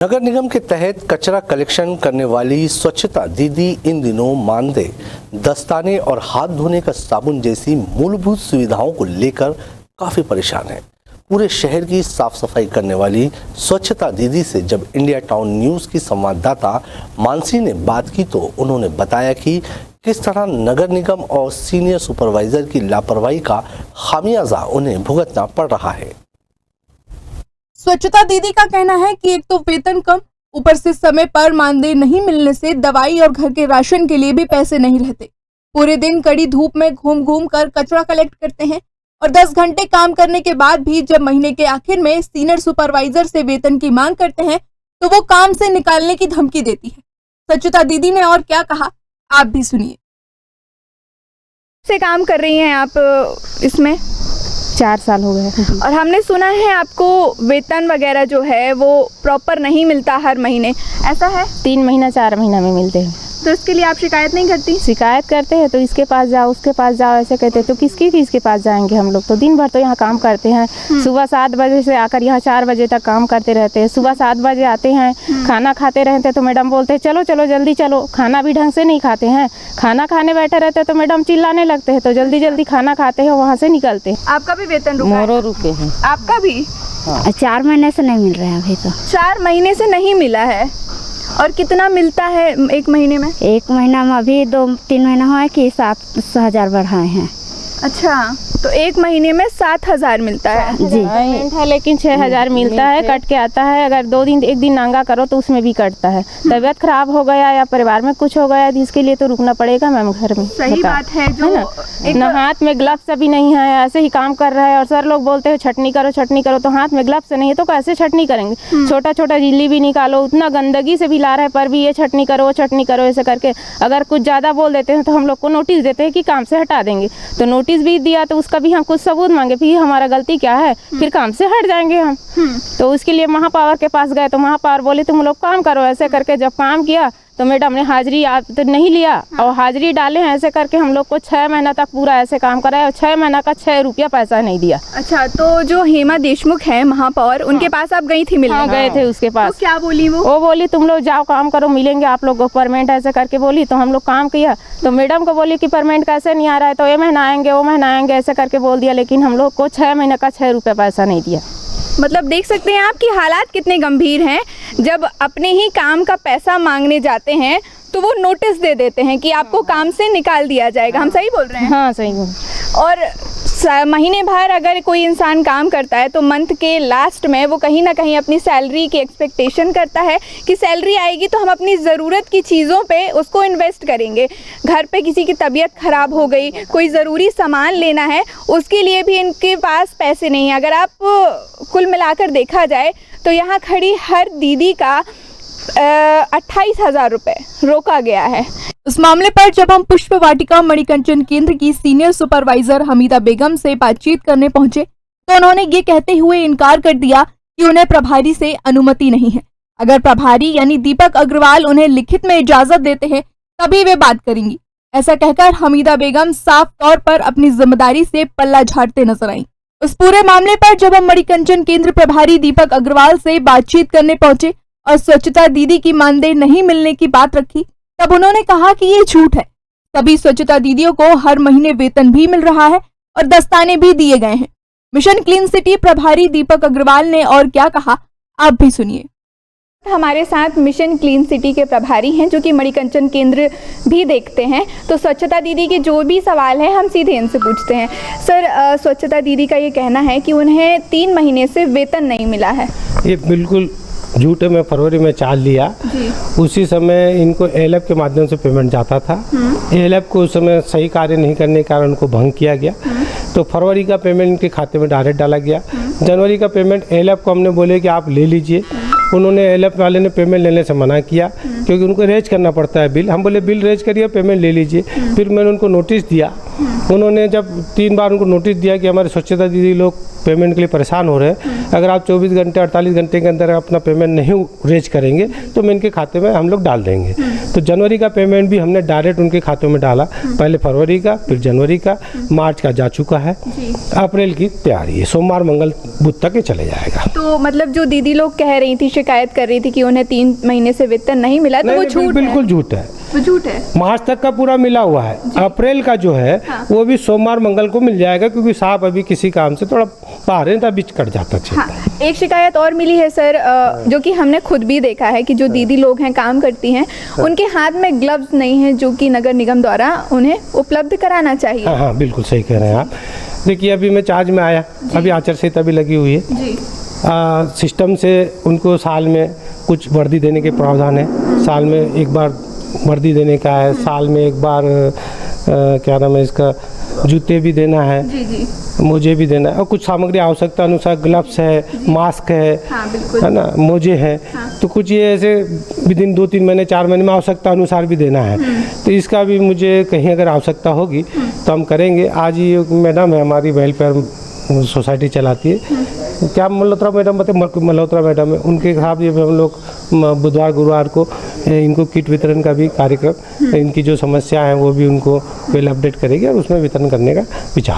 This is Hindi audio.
नगर निगम के तहत कचरा कलेक्शन करने वाली स्वच्छता दीदी इन दिनों मानदेय, दस्ताने और हाथ धोने का साबुन जैसी मूलभूत सुविधाओं को लेकर काफी परेशान है। पूरे शहर की साफ सफाई करने वाली स्वच्छता दीदी से जब इंडिया टाउन न्यूज की संवाददाता मानसी ने बात की तो उन्होंने बताया कि किस तरह नगर निगम और सीनियर सुपरवाइजर की लापरवाही का खामियाजा उन्हें भुगतना पड़ रहा है। स्वच्छता दीदी का कहना है कि एक तो वेतन कम, ऊपर से समय पर मानदेय नहीं मिलने से दवाई और घर के राशन के लिए भी पैसे नहीं रहते। पूरे दिन कड़ी धूप में घूम घूम कर कचरा कलेक्ट करते हैं और 10 घंटे काम करने के बाद भी जब महीने के आखिर में सीनियर सुपरवाइजर से वेतन की मांग करते हैं तो वो काम से निकालने की धमकी देती है। स्वच्छता दीदी ने और क्या कहा, आप भी सुनिए। से काम कर रही हैं आप इसमें? 4 साल हो गए। और हमने सुना है आपको वेतन वगैरह जो है वो प्रॉपर नहीं मिलता हर महीने, ऐसा है? 3 महीना 4 महीना में मिलते हैं। तो इसके लिए आप शिकायत नहीं करती? शिकायत करते हैं तो इसके पास जाओ उसके पास जाओ ऐसे कहते हैं, तो किसके पास जाएंगे हम लोग? तो दिन भर तो यहाँ काम करते हैं, सुबह 7 बजे से आकर यहाँ 4 बजे तक काम करते रहते हैं। सुबह 7 बजे आते हैं, खाना खाते रहते हैं तो मैडम बोलते हैं चलो चलो जल्दी चलो। खाना भी ढंग से नहीं खाते हैं, खाना खाने बैठे रहते हैं तो मैडम चिल्लाने लगते हैं, तो जल्दी जल्दी खाना खाते हैं वहाँ से निकलते हैं। आपका भी वेतन रुका है? मोरो रुके हैं। आपका भी? 4 महीने से नहीं मिल रहा है अभी तो। 4 महीने से नहीं मिला है। और कितना मिलता है एक महीने में? 1 महीना में अभी 2-3 महीना हुआ है कि 7,000 बढ़ाए हैं। अच्छा, तो 1 महीने में 7,000 मिलता है जी पेमेंट है, लेकिन 6,000 मिलता है, कट के आता है। अगर 2 दिन 1 दिन नांगा करो तो उसमें भी कटता है। तबीयत खराब हो गया या परिवार में कुछ हो गया इसके लिए तो रुकना पड़ेगा मैम घर में। सही बात है जो है ना, हाथ में ग्लव्स अभी नहीं है, ऐसे ही काम कर रहा है। और सर लोग बोलते हैं छटनी करो, तो हाथ में ग्लव्स नहीं है तो कैसे छटनी करेंगे? छोटा छोटा झिल्ली भी निकालो, उतना गंदगी से भी ला रहा है पर भी ये छटनी करो वो छटनी करो ऐसे करके। अगर कुछ ज़्यादा बोल देते हैं तो हम लोग को नोटिस देते हैं कि काम से हटा देंगे। तो नोटिस भी दिया तो उसका भी हम कुछ सबूत मांगे, फिर हमारा गलती क्या है, फिर काम से हट जाएंगे हम। तो उसके लिए महापावर के पास गए तो महापावर बोले तुम लोग काम करो। ऐसे करके जब काम किया तो मैडम ने हाजिरी आप तो नहीं लिया और हाजिरी डाले हैं। ऐसे करके हम लोग को 6 महीना तक पूरा ऐसे काम कराया और 6 महीना का 6 रुपया पैसा नहीं दिया। अच्छा, तो जो हेमा देशमुख है महापौर, उनके पास आप गई थी मिलने? हाँ, गए थे उसके पास। तो क्या बोली वो बोली तुम लोग जाओ काम करो, मिलेंगे आप लोग को परमानेंट ऐसे करके बोली। तो हम लोग काम किया तो मैडम को बोली कि परमानेंट कैसे नहीं आ रहा है, तो ये महीना आएंगे वो महीना आएंगे ऐसे करके बोल दिया, लेकिन हम लोग को 6 महीने का 6 रुपया पैसा नहीं दिया। मतलब देख सकते हैं आप कि हालात कितने गंभीर हैं। जब अपने ही काम का पैसा मांगने जाते हैं तो वो नोटिस दे देते हैं कि आपको काम से निकाल दिया जाएगा। हम सही बोल रहे हैं? हाँ सही बोल। और महीने भर अगर कोई इंसान काम करता है तो मंथ के लास्ट में वो कहीं ना कहीं अपनी सैलरी की एक्सपेक्टेशन करता है कि सैलरी आएगी तो हम अपनी ज़रूरत की चीज़ों पे उसको इन्वेस्ट करेंगे। घर पे किसी की तबीयत ख़राब हो गई, कोई ज़रूरी सामान लेना है, उसके लिए भी इनके पास पैसे नहीं है। अगर आप कुल मिलाकर देखा जाए तो यहाँ खड़ी हर दीदी का 28,000 रुपये रोका गया है। इस मामले पर जब हम पुष्प वाटिका मणिकंचन केंद्र की सीनियर सुपरवाइजर हमीदा बेगम से बातचीत करने पहुंचे तो उन्होंने ये कहते हुए इनकार कर दिया कि उन्हें प्रभारी से अनुमति नहीं है। अगर प्रभारी यानी दीपक अग्रवाल उन्हें लिखित में इजाजत देते हैं तभी वे बात करेंगी। ऐसा कहकर हमीदा बेगम साफ तौर पर अपनी जिम्मेदारी से पल्ला झाड़ते नजर आईं। उस पूरे मामले पर जब हम मणिकंचन केंद्र प्रभारी दीपक अग्रवाल से बातचीत करने पहुंचे और स्वच्छता दीदी की मानदेय नहीं मिलने की बात रखी तब उन्होंने कहा कि ये झूठ है। सभी स्वच्छता दीदियों को हर महीने वेतन भी मिल रहा है और दस्ताने भी दिए गए हैं। मिशन क्लीन सिटी प्रभारी दीपक अग्रवाल ने और क्या कहा, आप भी सुनिए। हमारे साथ मिशन क्लीन सिटी के प्रभारी हैं जो कि मणिकंचन केंद्र भी देखते हैं। तो स्वच्छता दीदी के जो भी सवाल हैं हम सीधे इनसे पूछते हैं। सर, स्वच्छता दीदी का ये कहना है कि उन्हें 3 महीने से वेतन नहीं मिला है। ये बिल्कुल झूठ है। मैं फरवरी में चार्ज लिया, उसी समय इनको एलएफ के माध्यम से पेमेंट जाता था। एलएफ को उस समय सही कार्य नहीं करने के कारण उनको भंग किया गया, तो फरवरी का पेमेंट इनके खाते में डायरेक्ट डाला गया। जनवरी का पेमेंट एलएफ को हमने बोले कि आप ले लीजिए, उन्होंने एलएफ वाले ने पेमेंट लेने से मना किया क्योंकि उनको रेज करना पड़ता है बिल। हम बोले बिल रेज करिए, पेमेंट ले लीजिए। फिर मैंने उनको नोटिस दिया उन्होंने जब 3 बार उनको नोटिस दिया कि हमारे स्वच्छता दीदी लोग पेमेंट के लिए परेशान हो रहे हैं, अगर आप 24 घंटे 48 घंटे के अंदर अपना पेमेंट नहीं रेज करेंगे तो मैं इनके खाते में हम लोग डाल देंगे। तो जनवरी का पेमेंट भी हमने डायरेक्ट उनके खातों में डाला, पहले फरवरी का, फिर जनवरी का, मार्च का जा चुका है, अप्रैल की तैयारी है, सोमवार मंगल बुध तक ये चले जाएगा। तो मतलब जो दीदी लोग कह रही थी, शिकायत कर रही थी कि उन्हें 3 महीने से वेतन नहीं मिला, तो वो झूठ है? बिल्कुल झूठ है, वो झूठ है। मार्च तक का पूरा मिला हुआ है, अप्रैल का जो है वो भी सोमवार मंगल को मिल जाएगा, क्योंकि साहब अभी किसी काम से थोड़ा बाहर है, तब बीच कट जाता है। हाँ, एक शिकायत और मिली है सर, जो कि हमने खुद भी देखा है कि जो दीदी लोग हैं, काम करती हैं, उनके हाथ में ग्लव्स नहीं हैं, जो कि नगर निगम द्वारा उन्हें उपलब्ध कराना चाहिए। हाँ हाँ, बिल्कुल सही कह रहे हैं आप। देखिए अभी मैं चार्ज में आया, अभी आचार संहिता भी लगी हुई है जी। सिस्टम से उनको साल में कुछ वर्दी देने के प्रावधान है, साल में एक बार वर्दी देने का है, साल में एक बार क्या नाम है इसका, जूते भी देना है, जी जी, मोजे भी देना है, और कुछ सामग्री आवश्यकता अनुसार ग्लव्स है, मास्क है, हाँ बिल्कुल, है ना, मोजे हैं, तो कुछ ये ऐसे विदिन 2-3 महीने 4 महीने में आवश्यकता अनुसार भी देना है। तो इसका भी मुझे कहीं अगर आवश्यकता होगी तो हम करेंगे। आज ये मैडम है हमारी वेलफेयर सोसाइटी चलाती है, क्या मल्होत्रा मैडम बताए, मल्होत्रा मैडम है, उनके साथ ये हम लोग बुधवार गुरुवार को इनको किट वितरण का भी कार्यक्रम, इनकी जो समस्या है वो भी उनको पहले अपडेट करेंगे और उसमें वितरण करने का विचार